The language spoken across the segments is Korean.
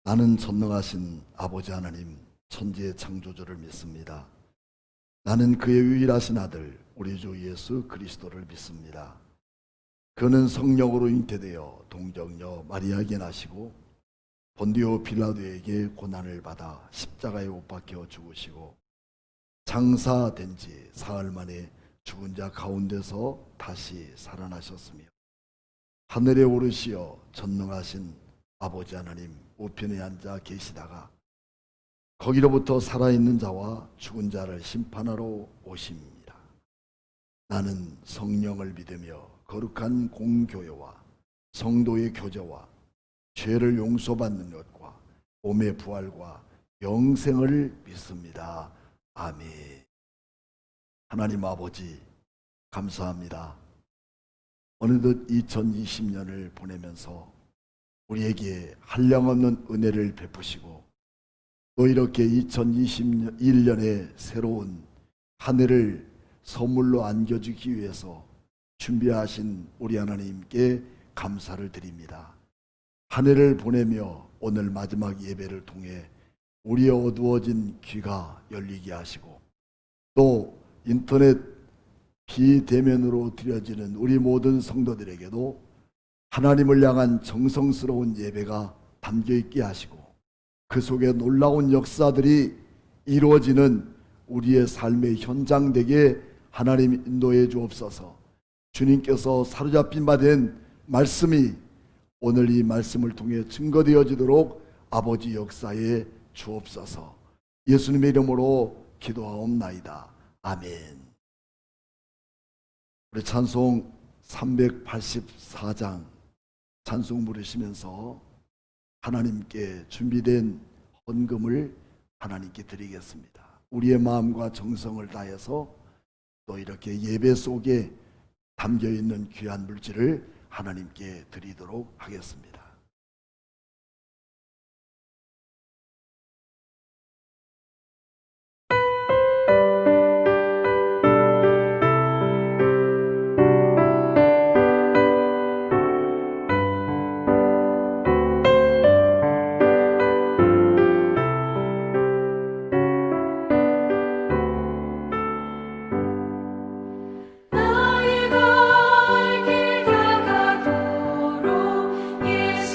나는 전능하신 아버지 하나님 천지의 창조주를 믿습니다. 나는 그의 유일하신 아들 우리 주 예수 그리스도를 믿습니다. 그는 성령으로 잉태되어 동정녀 마리아에게 나시고 본디오 빌라도에게 고난을 받아 십자가에 못 박혀 죽으시고 장사된 지 사흘 만에 죽은 자 가운데서 다시 살아나셨으며 하늘에 오르시어 전능하신 아버지 하나님 우편에 앉아 계시다가 거기로부터 살아있는 자와 죽은 자를 심판하러 오십니다. 나는 성령을 믿으며 거룩한 공교회와 성도의 교제와 죄를 용서받는 것과 몸의 부활과 영생을 믿습니다. 아멘. 하나님 아버지 감사합니다. 어느덧 2020년을 보내면서 우리에게 한량없는 은혜를 베푸시고 또 이렇게 2021년의 새로운 한 해를 선물로 안겨주기 위해서 준비하신 우리 하나님께 감사를 드립니다. 한 해를 보내며 오늘 마지막 예배를 통해 우리의 어두워진 귀가 열리게 하시고 또 인터넷 비대면으로 드려지는 우리 모든 성도들에게도 하나님을 향한 정성스러운 예배가 담겨있게 하시고 그 속에 놀라운 역사들이 이루어지는 우리의 삶의 현장 되게 하나님 인도해 주옵소서. 주님께서 사로잡힌 바 된 말씀이 오늘 이 말씀을 통해 증거되어지도록 아버지 역사에 주옵소서. 예수님의 이름으로 기도하옵나이다. 아멘. 우리 찬송 384장 찬송 부르시면서 하나님께 준비된 헌금을 하나님께 드리겠습니다. 우리의 마음과 정성을 다해서 또 이렇게 예배 속에 담겨있는 귀한 물질을 하나님께 드리도록 하겠습니다. 나의 갈 길 다가도록 예수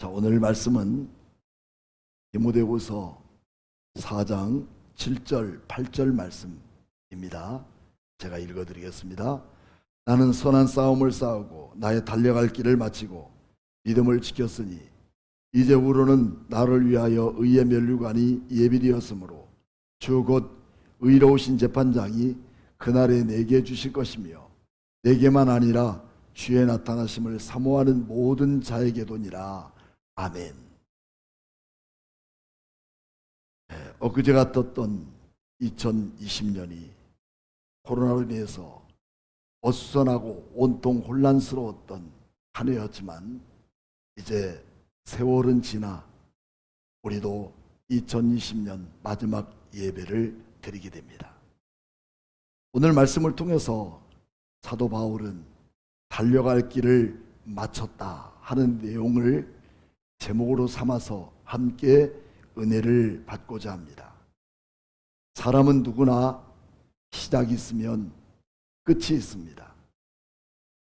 자, 오늘 말씀은 디모데후서 4장 7절 8절 말씀입니다. 제가 읽어드리겠습니다. 나는 선한 싸움을 싸우고 나의 달려갈 길을 마치고 믿음을 지켰으니 이제후로는 나를 위하여 의의 면류관이 예비되었으므로 주 곧 의로우신 재판장이 그날에 내게 주실 것이며 내게만 아니라 주의 나타나심을 사모하는 모든 자에게도니라. 아멘. 엊그제가 떴던 2020년이 코로나로 인해서 어수선하고 온통 혼란스러웠던 한 해였지만 이제 세월은 지나 우리도 2020년 마지막 예배를 드리게 됩니다. 오늘 말씀을 통해서 사도 바울은 달려갈 길을 마쳤다 하는 내용을 제목으로 삼아서 함께 은혜를 받고자 합니다. 사람은 누구나 시작이 있으면 끝이 있습니다.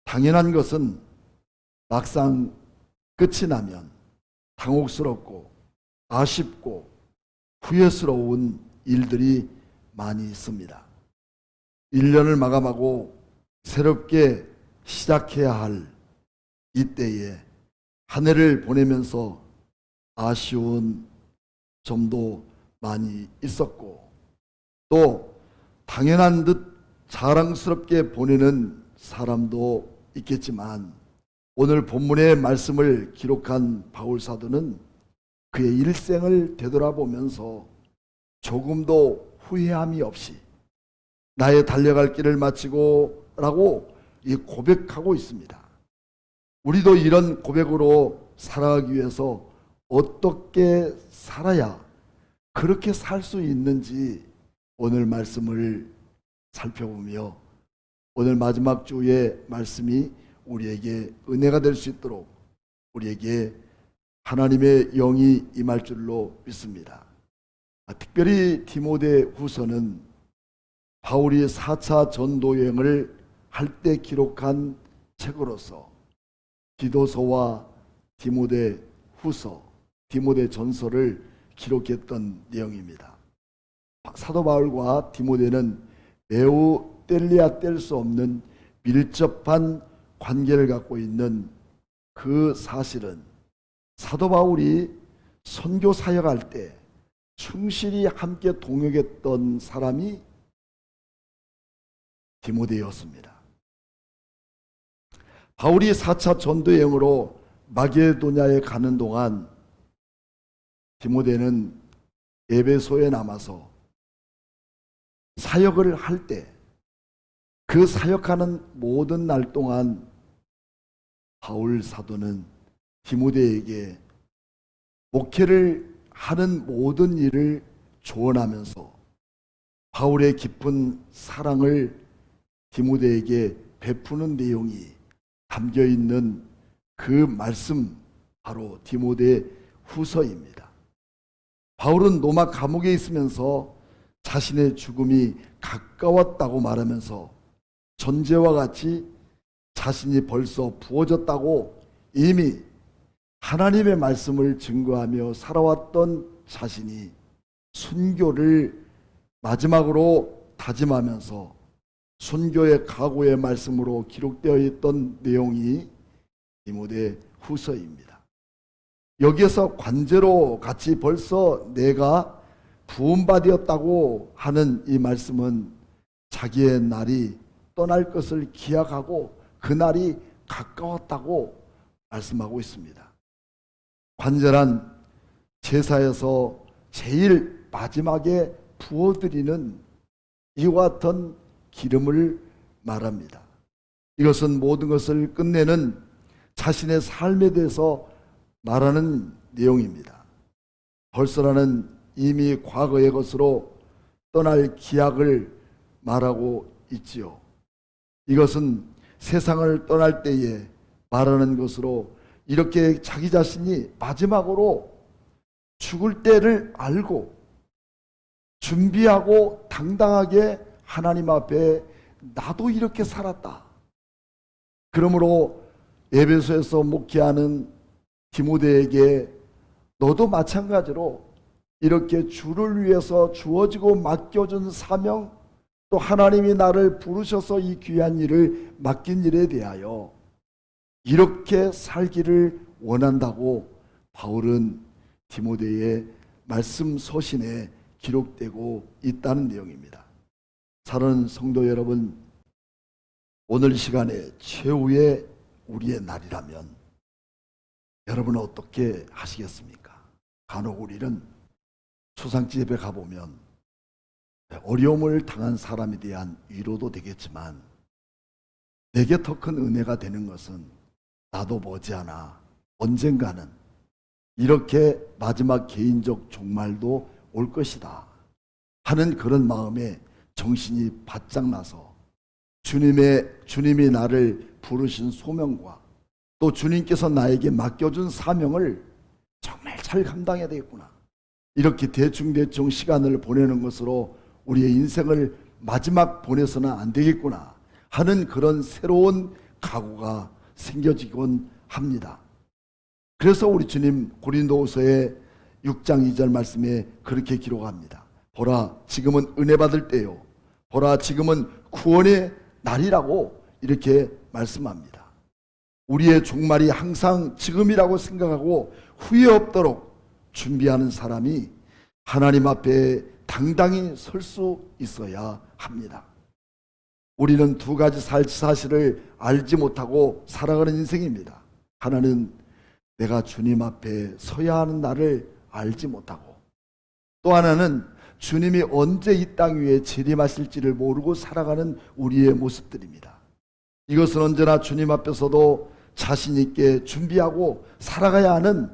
당연한 것은 막상 끝이 나면 당혹스럽고 아쉽고 후회스러운 일들이 많이 있습니다. 1년을 마감하고 새롭게 시작해야 할 이때에 한 해를 보내면서 아쉬운 점도 많이 있었고 또 당연한 듯 자랑스럽게 보내는 사람도 있겠지만 오늘 본문의 말씀을 기록한 바울 사도는 그의 일생을 되돌아보면서 조금도 후회함이 없이 나의 달려갈 길을 마치고 라고 고백하고 있습니다. 우리도 이런 고백으로 살아가기 위해서 어떻게 살아야 그렇게 살 수 있는지 오늘 말씀을 살펴보며 오늘 마지막 주의 말씀이 우리에게 은혜가 될 수 있도록 우리에게 하나님의 영이 임할 줄로 믿습니다. 특별히 디모데후서는 바울이 4차 전도 여행을 할 때 기록한 책으로서 디도서와 디모데후서, 디모데전서를 기록했던 내용입니다. 사도 바울과 디모데는 매우 뗄래야 뗄 수 없는 밀접한 관계를 갖고 있는 그 사실은 사도 바울이 선교 사역할 때 충실히 함께 동역했던 사람이 디모데였습니다. 바울이 4차 전도여행으로 마게도냐에 가는 동안 디모데는 에베소에 남아서 사역을 할 때 그 사역하는 모든 날 동안 바울 사도는 디모데에게 목회를 하는 모든 일을 조언하면서 바울의 깊은 사랑을 디모데에게 베푸는 내용이 담겨 있는 그 말씀 바로 디모데 후서입니다. 바울은 로마 감옥에 있으면서 자신의 죽음이 가까웠다고 말하면서 전제와 같이 자신이 벌써 부어졌다고 이미 하나님의 말씀을 증거하며 살아왔던 자신이 순교를 마지막으로 다짐하면서 순교의 각오의 말씀으로 기록되어 있던 내용이 디모데 후서입니다. 여기에서 관제로 같이 벌써 내가 부음받았다고 하는 이 말씀은 자기의 날이 떠날 것을 기약하고 그 날이 가까웠다고 말씀하고 있습니다. 관제란 제사에서 제일 마지막에 부어드리는 이와 같은 기름을 말합니다. 이것은 모든 것을 끝내는 자신의 삶에 대해서 말하는 내용입니다. 벌써라는 이미 과거의 것으로 떠날 기약을 말하고 있지요. 이것은 세상을 떠날 때에 말하는 것으로 이렇게 자기 자신이 마지막으로 죽을 때를 알고 준비하고 당당하게 하나님 앞에 나도 이렇게 살았다. 그러므로 에베소에서 목회하는 디모데에게 너도 마찬가지로 이렇게 주를 위해서 주어지고 맡겨준 사명, 또 하나님이 나를 부르셔서 이 귀한 일을 맡긴 일에 대하여 이렇게 살기를 원한다고 바울은 디모데의 말씀 서신에 기록되고 있다는 내용입니다. 사랑하는 성도 여러분, 오늘 시간에 최후의 우리의 날이라면 여러분은 어떻게 하시겠습니까? 간혹 우리는 초상집에 가보면 어려움을 당한 사람에 대한 위로도 되겠지만 내게 더 큰 은혜가 되는 것은 나도 머지않아 언젠가는 이렇게 마지막 개인적 종말도 올 것이다 하는 그런 마음에 정신이 바짝 나서 주님이 나를 부르신 소명과 또 주님께서 나에게 맡겨준 사명을 정말 잘 감당해야 되겠구나, 이렇게 대충대충 시간을 보내는 것으로 우리의 인생을 마지막 보내서는 안 되겠구나 하는 그런 새로운 각오가 생겨지곤 합니다. 그래서 우리 주님 고린도후서의 6장 2절 말씀에 그렇게 기록합니다. 보라, 지금은 은혜 받을 때요, 보라, 지금은 구원의 날이라고 이렇게 말씀합니다. 우리의 종말이 항상 지금이라고 생각하고 후회 없도록 준비하는 사람이 하나님 앞에 당당히 설 수 있어야 합니다. 우리는 두 가지 사실을 알지 못하고 살아가는 인생입니다. 하나는 내가 주님 앞에 서야 하는 날을 알지 못하고, 또 하나는 주님이 언제 이 땅 위에 재림하실지를 모르고 살아가는 우리의 모습들입니다. 이것은 언제나 주님 앞에서도 자신 있게 준비하고 살아가야 하는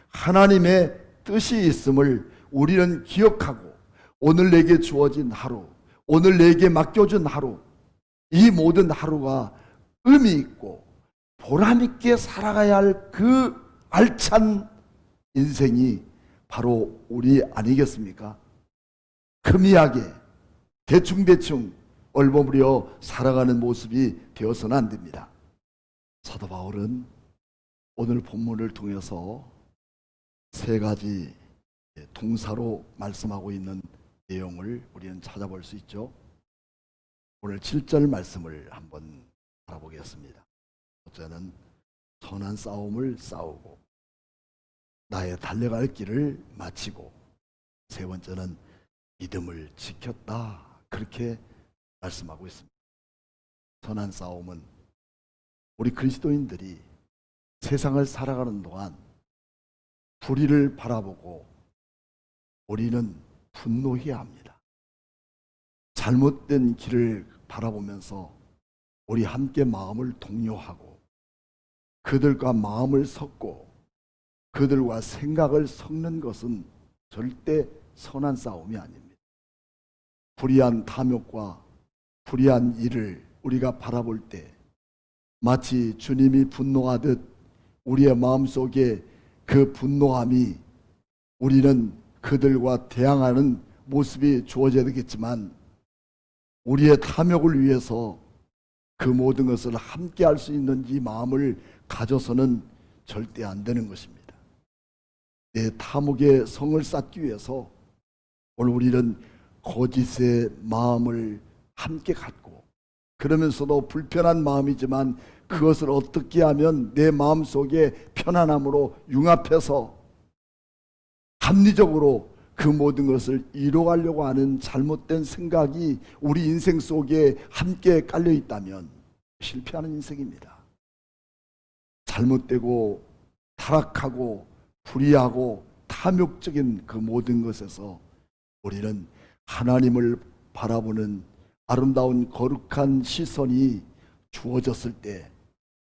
하나님의 뜻이 있음을 우리는 기억하고, 오늘 내게 주어진 하루, 오늘 내게 맡겨준 하루, 이 모든 하루가 의미 있고 보람 있게 살아가야 할 그 알찬 인생이 바로 우리 아니겠습니까? 금이하게 대충대충 얼버무려 살아가는 모습이 되어서는 안 됩니다. 사도 바울은 오늘 본문을 통해서 세 가지 동사로 말씀하고 있는 내용을 우리는 찾아볼 수 있죠. 오늘 7절 말씀을 한번 알아보겠습니다. 첫째는 선한 싸움을 싸우고 나의 달려갈 길을 마치고, 세 번째는 믿음을 지켰다, 그렇게 말씀하고 있습니다. 선한 싸움은 우리 그리스도인들이 세상을 살아가는 동안 불의를 바라보고 우리는 분노해야 합니다. 잘못된 길을 바라보면서 우리 함께 마음을 동요하고 그들과 마음을 섞고 그들과 생각을 섞는 것은 절대 선한 싸움이 아닙니다. 불의한 탐욕과 불의한 일을 우리가 바라볼 때 마치 주님이 분노하듯 우리의 마음속에 그 분노함이, 우리는 그들과 대항하는 모습이 주어져야 되겠지만 우리의 탐욕을 위해서 그 모든 것을 함께 할 수 있는 이 마음을 가져서는 절대 안 되는 것입니다. 내 탐욕의 성을 쌓기 위해서 오늘 우리는 거짓의 마음을 함께 갖고, 그러면서도 불편한 마음이지만 그것을 어떻게 하면 내 마음속에 편안함으로 융합해서 합리적으로 그 모든 것을 이뤄가려고 하는 잘못된 생각이 우리 인생 속에 함께 깔려 있다면 실패하는 인생입니다. 잘못되고 타락하고 불의하고 탐욕적인 그 모든 것에서 우리는 하나님을 바라보는 아름다운 거룩한 시선이 주어졌을 때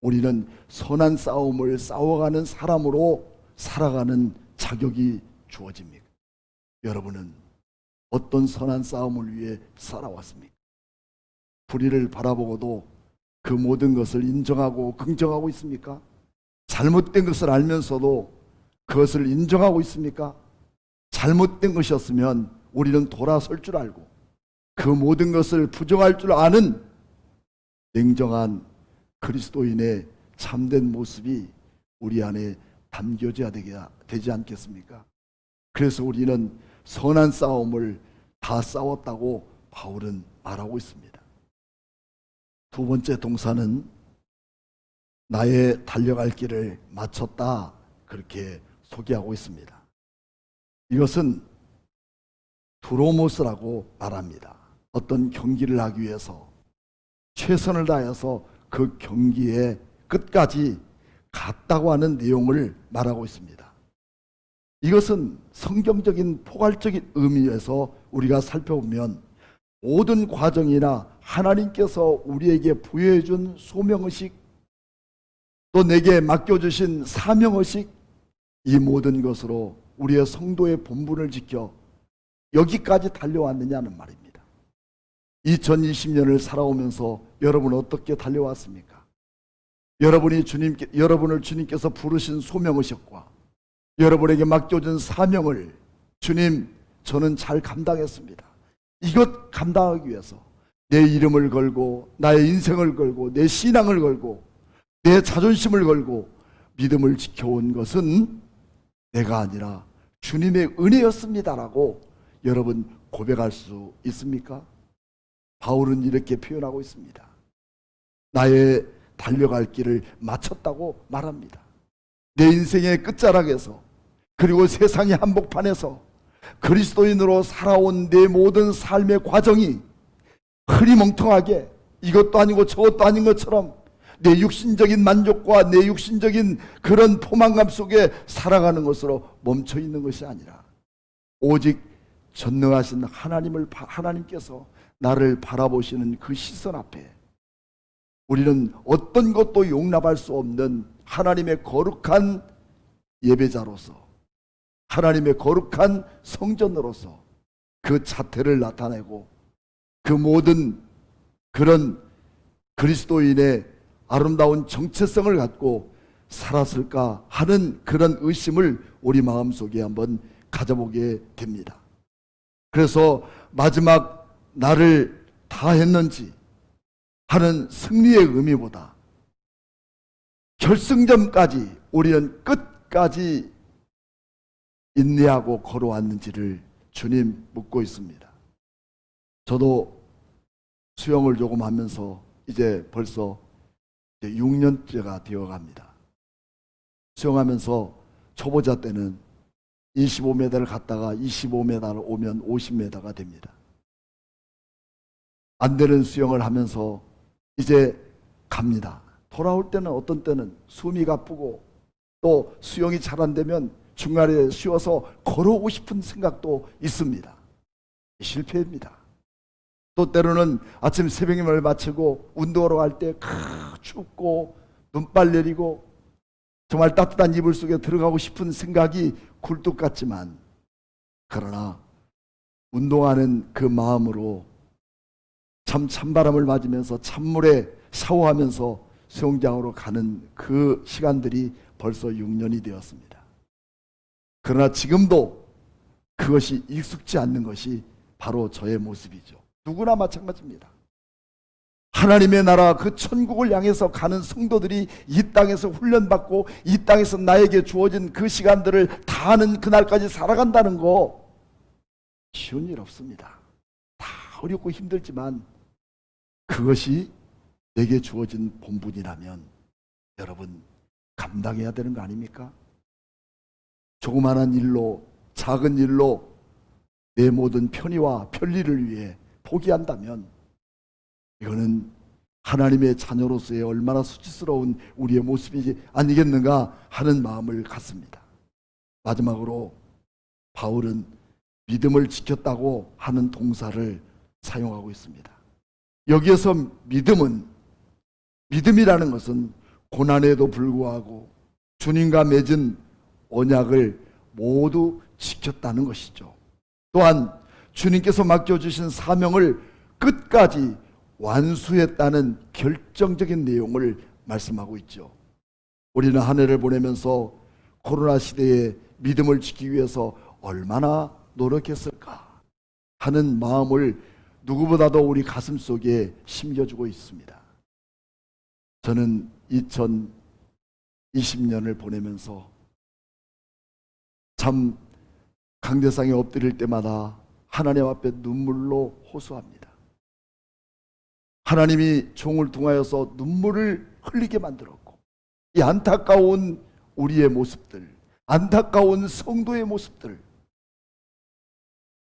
우리는 선한 싸움을 싸워가는 사람으로 살아가는 자격이 주어집니다. 여러분은 어떤 선한 싸움을 위해 살아왔습니까? 불의를 바라보고도 그 모든 것을 인정하고 긍정하고 있습니까? 잘못된 것을 알면서도 그것을 인정하고 있습니까? 잘못된 것이었으면 우리는 돌아설 줄 알고 그 모든 것을 부정할 줄 아는 냉정한 그리스도인의 참된 모습이 우리 안에 담겨져야 되지 않겠습니까? 그래서 우리는 선한 싸움을 다 싸웠다고 바울은 말하고 있습니다. 두 번째 동사는 나의 달려갈 길을 마쳤다, 그렇게 소개하고 있습니다. 이것은 두로모스라고 말합니다. 어떤 경기를 하기 위해서 최선을 다해서 그 경기의 끝까지 갔다고 하는 내용을 말하고 있습니다. 이것은 성경적인 포괄적인 의미에서 우리가 살펴보면 모든 과정이나 하나님께서 우리에게 부여해 준 소명의식, 또 내게 맡겨주신 사명의식, 이 모든 것으로 우리의 성도의 본분을 지켜 여기까지 달려왔느냐는 말입니다. 2020년을 살아오면서 여러분은 어떻게 달려왔습니까? 여러분을 주님께서 부르신 소명의식과 여러분에게 맡겨준 사명을 주님, 저는 잘 감당했습니다. 이것 감당하기 위해서 내 이름을 걸고 나의 인생을 걸고 내 신앙을 걸고 내 자존심을 걸고 믿음을 지켜온 것은 내가 아니라 주님의 은혜였습니다라고 여러분 고백할 수 있습니까? 바울은 이렇게 표현하고 있습니다. 나의 달려갈 길을 마쳤다고 말합니다. 내 인생의 끝자락에서, 그리고 세상의 한복판에서 그리스도인으로 살아온 내 모든 삶의 과정이 흐리멍텅하게 이것도 아니고 저것도 아닌 것처럼 내 육신적인 만족과 내 육신적인 그런 포만감 속에 살아가는 것으로 멈춰 있는 것이 아니라 오직 전능하신 하나님께서 나를 바라보시는 그 시선 앞에 우리는 어떤 것도 용납할 수 없는 하나님의 거룩한 예배자로서, 하나님의 거룩한 성전으로서 그 자태를 나타내고 그 모든 그런 그리스도인의 아름다운 정체성을 갖고 살았을까 하는 그런 의심을 우리 마음속에 한번 가져보게 됩니다. 그래서 마지막 나를 다 했는지 하는 승리의 의미보다 결승점까지 우리는 끝까지 인내하고 걸어왔는지를 주님 묻고 있습니다. 저도 수영을 조금 하면서 이제 벌써 6년째가 되어갑니다. 수영하면서 초보자 때는 25m를 갔다가 25m를 오면 50m가 됩니다. 안 되는 수영을 하면서 이제 갑니다. 돌아올 때는 어떤 때는 숨이 가쁘고 또 수영이 잘 안 되면 중간에 쉬어서 걸어오고 싶은 생각도 있습니다. 실패입니다. 또 때로는 아침 새벽임을 마치고 운동하러 갈 때 춥고 눈발 내리고 정말 따뜻한 이불 속에 들어가고 싶은 생각이 굴뚝 같지만, 그러나 운동하는 그 마음으로 찬바람을 맞으면서 찬물에 샤워하면서 수영장으로 가는 그 시간들이 벌써 6년이 되었습니다. 그러나 지금도 그것이 익숙지 않는 것이 바로 저의 모습이죠. 누구나 마찬가지입니다. 하나님의 나라 그 천국을 향해서 가는 성도들이 이 땅에서 훈련받고 이 땅에서 나에게 주어진 그 시간들을 다 하는 그날까지 살아간다는 거 쉬운 일 없습니다. 다 어렵고 힘들지만 그것이 내게 주어진 본분이라면 여러분 감당해야 되는 거 아닙니까? 조그마한 일로, 작은 일로 내 모든 편의와 편리를 위해 포기한다면 이거는 하나님의 자녀로서의 얼마나 수치스러운 우리의 모습이지 아니겠는가 하는 마음을 갖습니다. 마지막으로 바울은 믿음을 지켰다고 하는 동사를 사용하고 있습니다. 여기에서 믿음이라는 것은 고난에도 불구하고 주님과 맺은 언약을 모두 지켰다는 것이죠. 또한 주님께서 맡겨주신 사명을 끝까지 완수했다는 결정적인 내용을 말씀하고 있죠. 우리는 한 해를 보내면서 코로나 시대에 믿음을 지키기 위해서 얼마나 노력했을까 하는 마음을 누구보다도 우리 가슴 속에 심겨주고 있습니다. 저는 2020년을 보내면서 참 강대상에 엎드릴 때마다 하나님 앞에 눈물로 호소합니다. 하나님이 종을 통하여서 눈물을 흘리게 만들었고, 이 안타까운 우리의 모습들, 안타까운 성도의 모습들,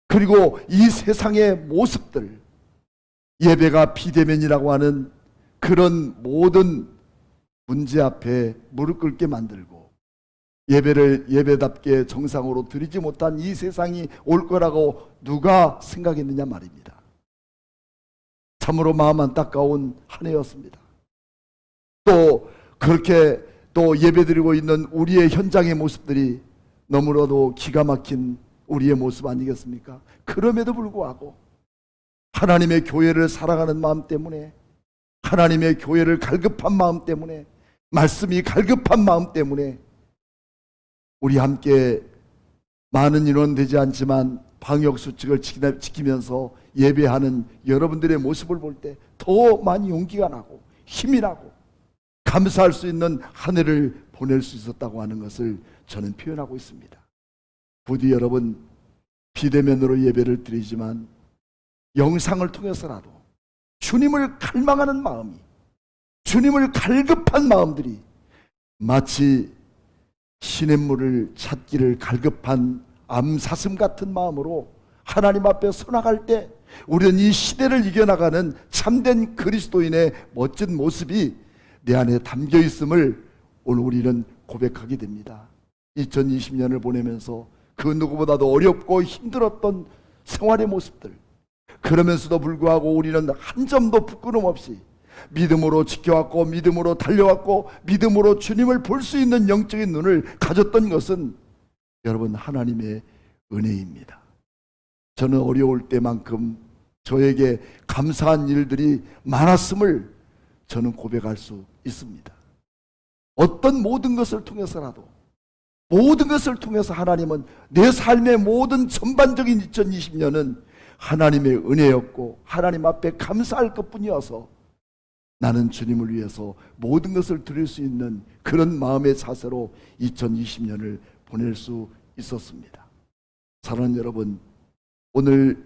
그리고 이 세상의 모습들, 예배가 비대면이라고 하는 그런 모든 문제 앞에 무릎 꿇게 만들고, 예배를 예배답게 정상으로 드리지 못한 이 세상이 올 거라고 누가 생각했느냐 말입니다. 참으로 마음 안타까운 한 해였습니다. 또 그렇게 또 예배드리고 있는 우리의 현장의 모습들이 너무나도 기가 막힌 우리의 모습 아니겠습니까? 그럼에도 불구하고 하나님의 교회를 사랑하는 마음 때문에, 하나님의 교회를 갈급한 마음 때문에, 말씀이 갈급한 마음 때문에 우리 함께 많은 인원 되지 않지만 방역수칙을 지키면서 예배하는 여러분들의 모습을 볼 때 더 많이 용기가 나고 힘이 나고 감사할 수 있는 한 해를 보낼 수 있었다고 하는 것을 저는 표현하고 있습니다. 부디 여러분, 비대면으로 예배를 드리지만 영상을 통해서라도 주님을 갈망하는 마음이, 주님을 갈급한 마음들이 마치 시냇물을 찾기를 갈급한 암사슴 같은 마음으로 하나님 앞에 서나갈 때 우리는 이 시대를 이겨나가는 참된 그리스도인의 멋진 모습이 내 안에 담겨 있음을 오늘 우리는 고백하게 됩니다. 2020년을 보내면서 그 누구보다도 어렵고 힘들었던 생활의 모습들, 그러면서도 불구하고 우리는 한 점도 부끄럼 없이 믿음으로 지켜왔고, 믿음으로 달려왔고, 믿음으로 주님을 볼 수 있는 영적인 눈을 가졌던 것은 여러분 하나님의 은혜입니다. 저는 어려울 때만큼 저에게 감사한 일들이 많았음을 저는 고백할 수 있습니다. 어떤 모든 것을 통해서라도, 모든 것을 통해서 하나님은 내 삶의 모든 전반적인 2020년은 하나님의 은혜였고 하나님 앞에 감사할 것뿐이어서 나는 주님을 위해서 모든 것을 드릴 수 있는 그런 마음의 자세로 2020년을 보낼 수 있었습니다. 사랑하는 여러분, 오늘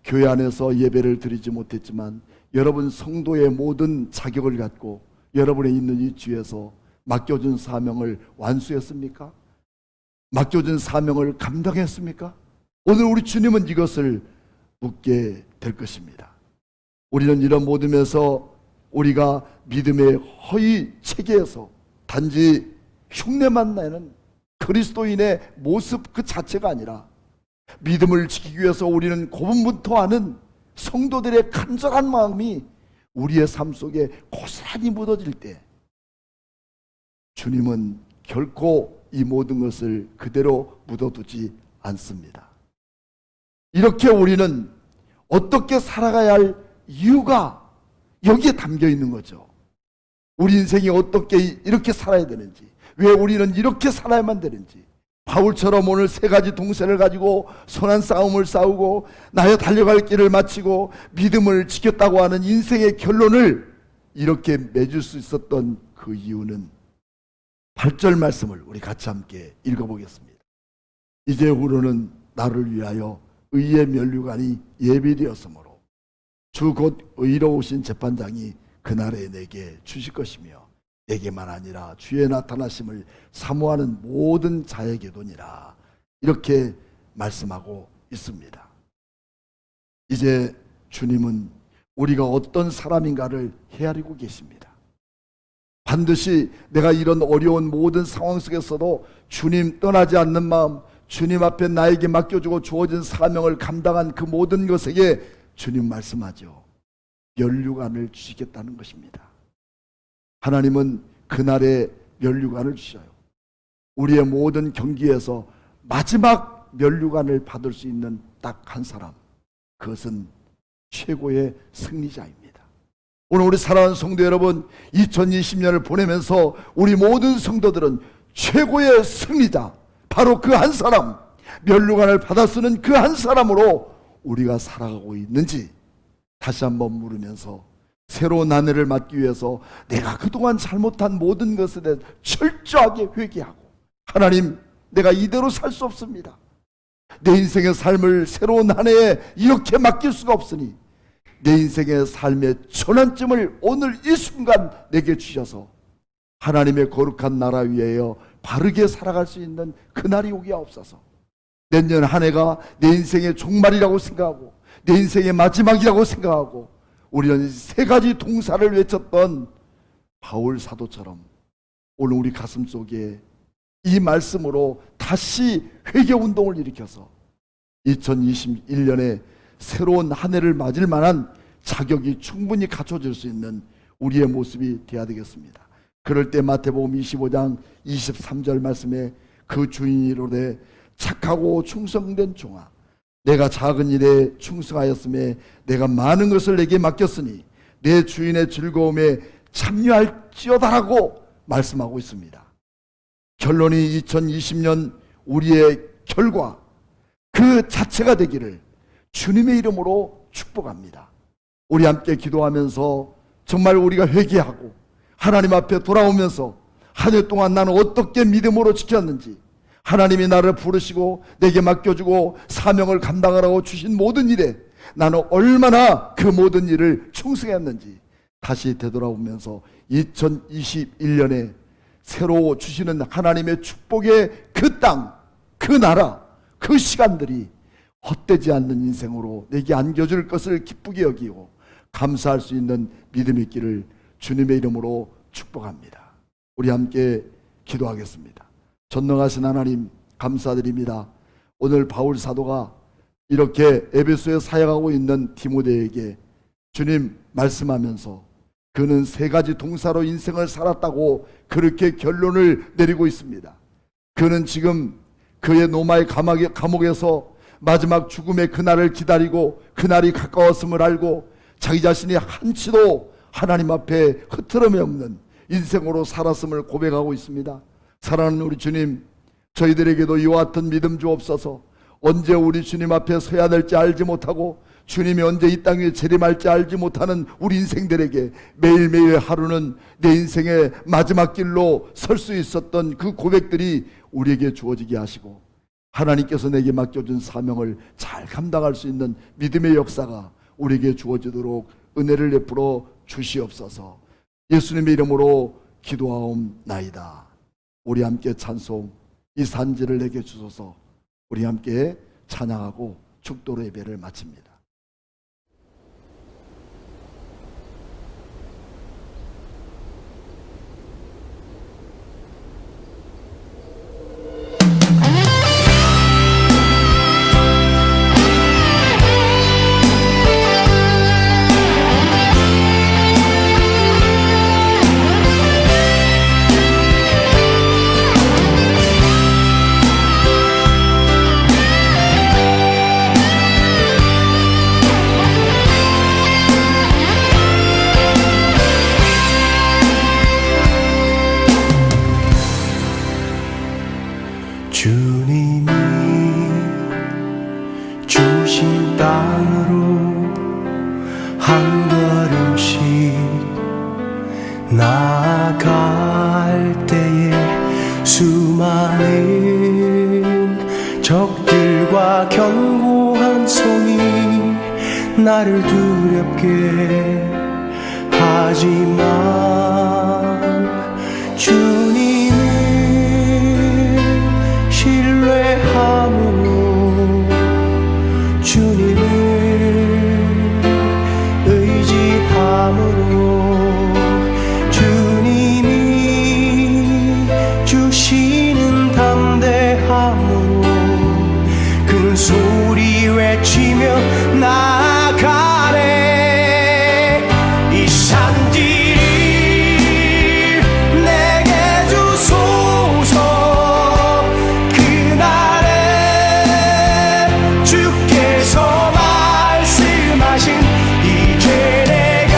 교회 안에서 예배를 드리지 못했지만 여러분 성도의 모든 자격을 갖고 여러분의 있는 이 주에서 맡겨준 사명을 완수했습니까? 맡겨준 사명을 감당했습니까? 오늘 우리 주님은 이것을 묻게 될 것입니다. 우리는 이런 모둠에서 우리가 믿음의 허위 체계에서 단지 흉내만 내는 그리스도인의 모습 그 자체가 아니라 믿음을 지키기 위해서 우리는 고분분투하는 성도들의 간절한 마음이 우리의 삶 속에 고스란히 묻어질 때 주님은 결코 이 모든 것을 그대로 묻어두지 않습니다. 이렇게 우리는 어떻게 살아가야 할 이유가 여기에 담겨 있는 거죠. 우리 인생이 어떻게 이렇게 살아야 되는지, 왜 우리는 이렇게 살아야만 되는지, 바울처럼 오늘 세 가지 동세를 가지고 선한 싸움을 싸우고 나의 달려갈 길을 마치고 믿음을 지켰다고 하는 인생의 결론을 이렇게 맺을 수 있었던 그 이유는 8절 말씀을 우리 같이 함께 읽어보겠습니다. 이제후로는 나를 위하여 의의 면류관이 예비되었으므로 주 곧 의로우신 재판장이 그날에 내게 주실 것이며 내게만 아니라 주의 나타나심을 사모하는 모든 자에게도니라. 이렇게 말씀하고 있습니다. 이제 주님은 우리가 어떤 사람인가를 헤아리고 계십니다. 반드시 내가 이런 어려운 모든 상황 속에서도 주님 떠나지 않는 마음, 주님 앞에 나에게 맡겨주고 주어진 사명을 감당한 그 모든 것에게 주님 말씀하죠. 면류관을 주시겠다는 것입니다. 하나님은 그날에 면류관을 주셔요. 우리의 모든 경기에서 마지막 면류관을 받을 수 있는 딱 한 사람, 그것은 최고의 승리자입니다. 오늘 우리 사랑하는 성도 여러분, 2020년을 보내면서 우리 모든 성도들은 최고의 승리자, 바로 그 한 사람, 면류관을 받아 쓰는 그 한 사람으로 우리가 살아가고 있는지 다시 한번 물으면서 새로운 한 해를 맞기 위해서 내가 그동안 잘못한 모든 것에 대해 철저하게 회개하고, 하나님, 내가 이대로 살 수 없습니다. 내 인생의 삶을 새로운 한 해에 이렇게 맡길 수가 없으니 내 인생의 삶의 전환점을 오늘 이 순간 내게 주셔서 하나님의 거룩한 나라 위하여 바르게 살아갈 수 있는 그날이 오게 하옵소서. 내년 한 해가 내 인생의 종말이라고 생각하고 내 인생의 마지막이라고 생각하고 우리는 세 가지 동사를 외쳤던 바울 사도처럼 오늘 우리 가슴 속에 이 말씀으로 다시 회개운동을 일으켜서 2021년에 새로운 한 해를 맞을 만한 자격이 충분히 갖춰질 수 있는 우리의 모습이 되어야 되겠습니다. 그럴 때 마태복음 25장 23절 말씀에 그 주인이 이르되 착하고 충성된 종아, 내가 작은 일에 충성하였음에 내가 많은 것을 내게 맡겼으니 내 주인의 즐거움에 참여할지어다라고 말씀하고 있습니다. 결론이 2020년 우리의 결과 그 자체가 되기를 주님의 이름으로 축복합니다. 우리 함께 기도하면서 정말 우리가 회개하고 하나님 앞에 돌아오면서 한 해 동안 나는 어떻게 믿음으로 지켰는지, 하나님이 나를 부르시고 내게 맡겨주고 사명을 감당하라고 주신 모든 일에 나는 얼마나 그 모든 일을 충성했는지 다시 되돌아보면서 2021년에 새로 주시는 하나님의 축복의 그 땅, 그 나라, 그 시간들이 헛되지 않는 인생으로 내게 안겨줄 것을 기쁘게 여기고 감사할 수 있는 믿음이 있기를 주님의 이름으로 축복합니다. 우리 함께 기도하겠습니다. 전능하신 하나님 감사드립니다. 오늘 바울 사도가 이렇게 에베소에 사역하고 있는 디모데에게 주님 말씀하면서 그는 세 가지 동사로 인생을 살았다고 그렇게 결론을 내리고 있습니다. 그는 지금 그의 로마의 감옥에서 마지막 죽음의 그날을 기다리고 그날이 가까웠음을 알고 자기 자신이 한치도 하나님 앞에 흐트러짐이 없는 인생으로 살았음을 고백하고 있습니다. 사랑하는 우리 주님, 저희들에게도 이와 같은 믿음 주옵소서. 언제 우리 주님 앞에 서야 될지 알지 못하고 주님이 언제 이 땅 위에 재림할지 알지 못하는 우리 인생들에게 매일매일 하루는 내 인생의 마지막 길로 설 수 있었던 그 고백들이 우리에게 주어지게 하시고 하나님께서 내게 맡겨준 사명을 잘 감당할 수 있는 믿음의 역사가 우리에게 주어지도록 은혜를 베풀어 주시옵소서. 예수님의 이름으로 기도하옵나이다. 우리 함께 찬송, 이 산지를 내게 주소서. 우리 함께 찬양하고 축도로 예배를 마칩니다. 주님이 주신 땅으로 한 걸음씩 나아갈 때에 수많은 적들과 견고한 성이 나를 두렵게 하지만 주님을 신뢰함으로 주님을 의지함으로 주님이 주시는 담대함으로 큰 소리 외치며 나아가네. 이 산길 내게 주소서. 그날에 주께서 말씀하신 이제 내가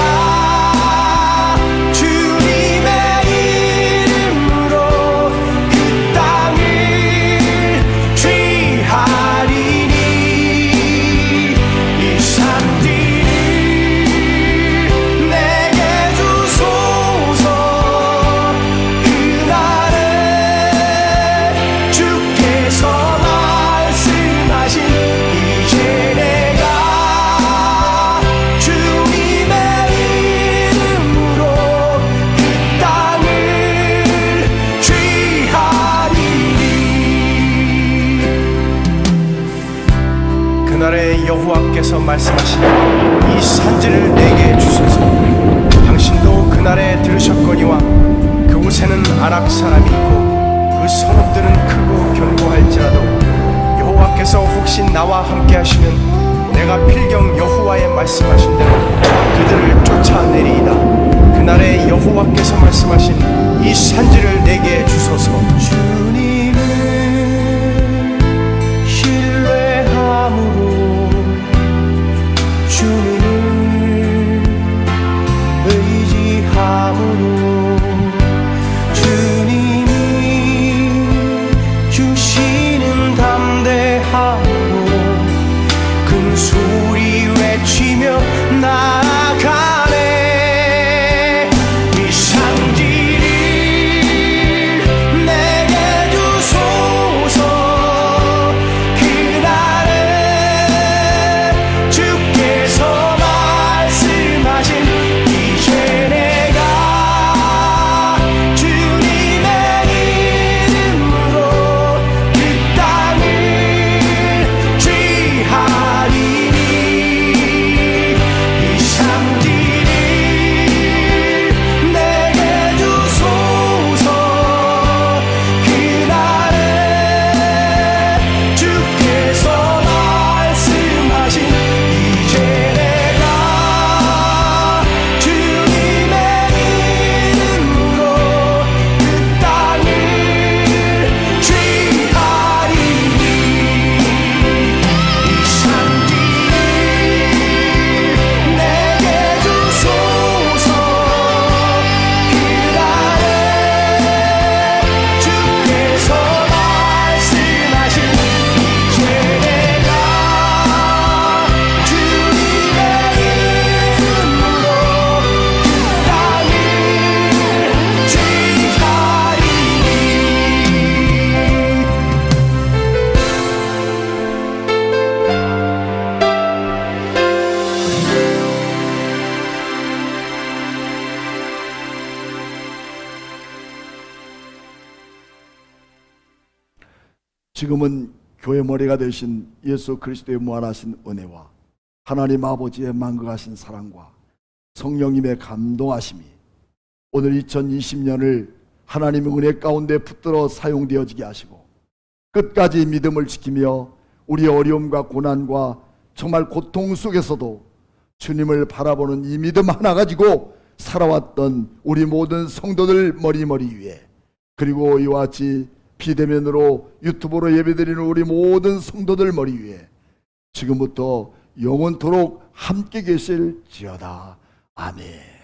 말씀하신 이 산지를 내게 주소서. 당신도 그날에 들으셨거니와 그곳에는 아락 사람이 있고 그 성읍들은 크고 견고할지라도 여호와께서 혹시 나와 함께 하시면 내가 필경 여호와의 말씀하신 대로 그들을 쫓아내리이다. 그날에 여호와께서 말씀하신 이 산지를 내게 주소서. 주님을 신뢰함으로 주님을 의지함으로 주님이 주시는 담대함으로 큰 소리 외치며 나아가네. 이 산지를 내게 주소서. 그날에 주께서 말씀하신 이제 내가 주님의 이름으로 그 땅을 취하리니 이 산지를 내게 주소서. 그날에 주께서 말씀하신 이제 내가 주님의 이름으로 그 땅을 취하리니 이 산지를 내게 주소서. 그날에 주께서 말씀하신 이제 내가 주님의 이름으로 그 땅을 지금은 교회 머리가 되신 예수 그리스도의 무한하신 은혜와 하나님 아버지의 만극하신 사랑과 성령님의 감동하심이 오늘 2020년을 하나님의 은혜 가운데 붙들어 사용되어지게 하시고 끝까지 믿음을 지키며 우리의 어려움과 고난과 정말 고통 속에서도 주님을 바라보는 이 믿음 하나 가지고 살아왔던 우리 모든 성도들 머리 위에, 그리고 이와 같이 비대면으로 유튜브로 예배드리는 우리 모든 성도들 머리 위에 지금부터 영원토록 함께 계실지어다. 아멘.